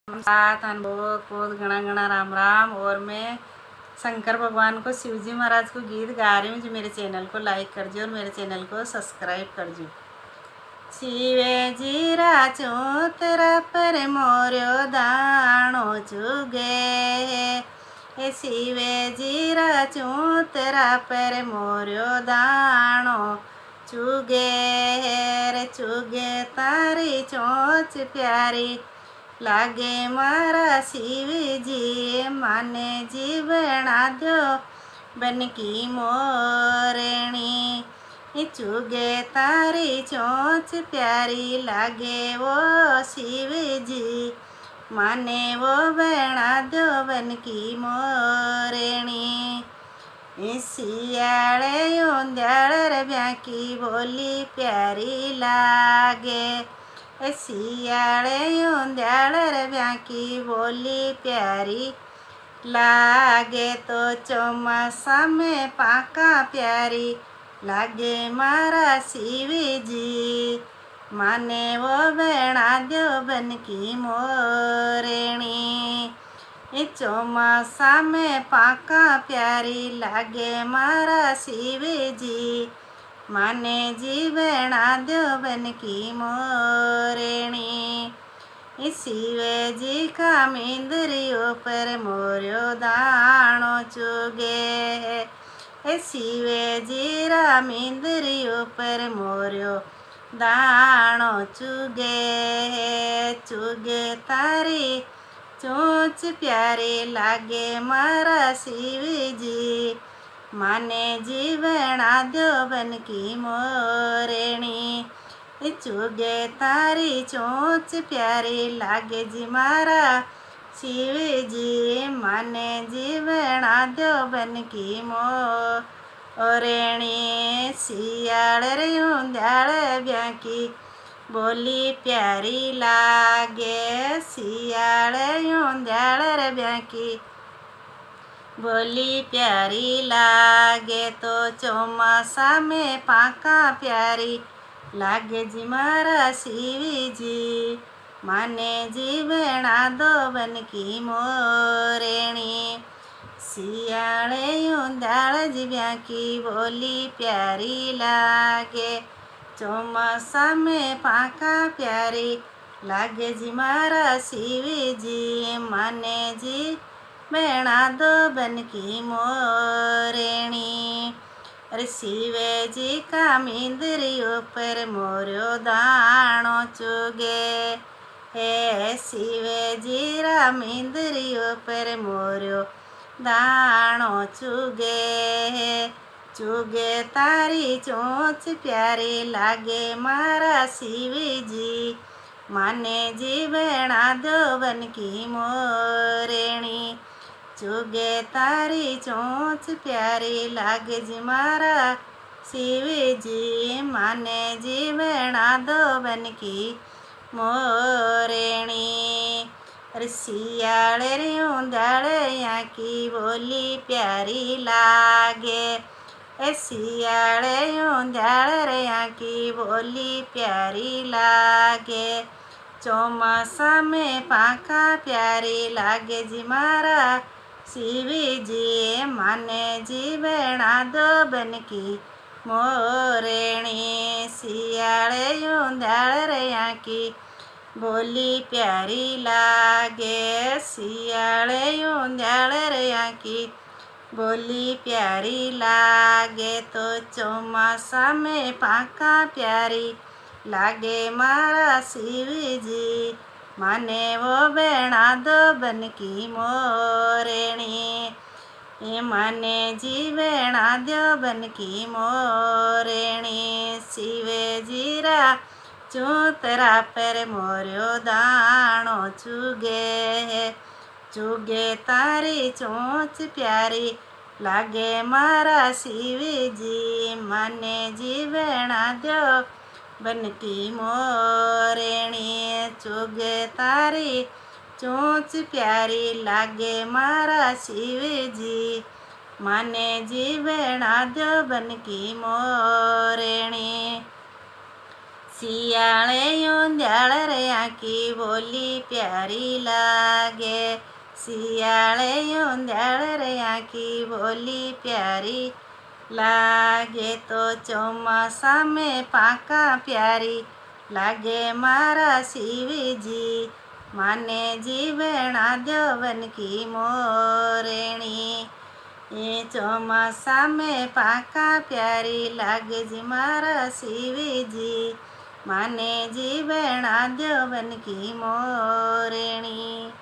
साथ बहुत बहुत घना घना राम राम। और मैं शंकर भगवान को, शिव जी महाराज को गीत गा रही हूँ। जो मेरे चैनल को लाइक कर जो और मेरे चैनल को सब्सक्राइब कर जो। शिवे जीरा चूतरा पर मोर्यो दाणो चुगे, हे शिवे जीरा चूतरा पर मोर्यो दाणो चुगे, रे चुगे तारी चोंच प्यारी लागे मारा शिवजी। माने जीवना दो बन की मोरणी, चुगे तारी चोंच प्यारी लागे वो शिवजी। माने वो बना दो बन की मोरणी। सियाड़े उंद्याड़ ब्याकी बोली प्यारी लागे, सियाड़े उंद्याड़ ब्याकी बोली प्यारी लागे। तो चौमासा में पाका प्यारी लागे मारा शिवजी। माने वो बेड़ा दो बन की मोरणी, चौमासा में पाका प्यारी लागे मारा शिवजी। माने जीवना दो बन की मोरणी, शिवजी का मिंदरियों पर मोर्यो दाणो चुगे, शिवजी रा मिंदरियों पर मोर्यो दाणो चुगे। चुगे तारी चोंच प्यारी लागे मारा शिवजी। माने जीवना दो बन की मोरणी, चुगे तारी चोंच प्यारी लागे जी मारा शिवजी। माने जीवना दो बन की मोरणी, सियाड़ रे उंद्याड़ ब्याकी बोली प्यारी लागे, सियाड़े उंद्याड़ ब्याकी बोली प्यारी लागे। तो चौमासा में पाका प्यारी लागे जी मारा शिवजी। माने जीवना दो बन की मोरणी, सियाड़े उंद्याड़ जी ब्याकी बोली प्यारी लागे। चौमासा में पाका प्यारी लागे जी मारा शिवजी। माने जी बेड़ा दो बन की मोरणी, अरे शिवजी का मिंदरियों पर मोर्यो दाणो चुगे, हे शिवजी रा मिंदरियों पर मोर्यो दाणो चुगे। चुगे तारी चोंच प्यारी लागे मारा शिवजी। माने जीवना दो बन की मोरणी, चुगे तारी चोंच प्यारी लागे जी मारा शिवजी। माने जीवना दो बन की मोरणी, अरे सियाड़े रे उंद्याड़ की बोली प्यारी लागे, सियाड़े उंद्याड़ की बोली प्यारी लागे। चौमासा में पाका प्यारी लागे जी मारा शिवजी। माने जीवना दो बन की मोरणी, सियाड़े उंद्याड़ की बोली प्यारी लागे, सियाड़े उंद्याड़ की बोली प्यारी लागे। तो चौमासा में पाका प्यारी लागे मारा शिवजी। माने वो बेड़ा दो बन की मोरणी, माने जीवना दो बन की मोरणी। शिवजी रा चूतरा पर मोर्यो दाणो चुगे, चुगे तारी चोंच प्यारी लागे मारा शिवजी। माने जीवना दो बन की मोरणी, चुगे तारी चोंच प्यारी लागे मारा शिवजी। माने जीवना दो बन की मोरणी, શિયાળે ઊંધિયાળ રે આખી બોલી પ્યારી લાગે, શિયાળે ઊંધિયાળ રે આખી બોલી પ્યારી લાગે, તો ચોમાસા મેં પાકા પ્યારી લાગે મારા શિવજી, માને જીવેણા દ્યોવન કી મોરણી, એ ચોમાસા મેં પાકા પ્યારી લાગે જી મારા શિવજી, માને જીવેણા દ્યોવન કી મોરણી।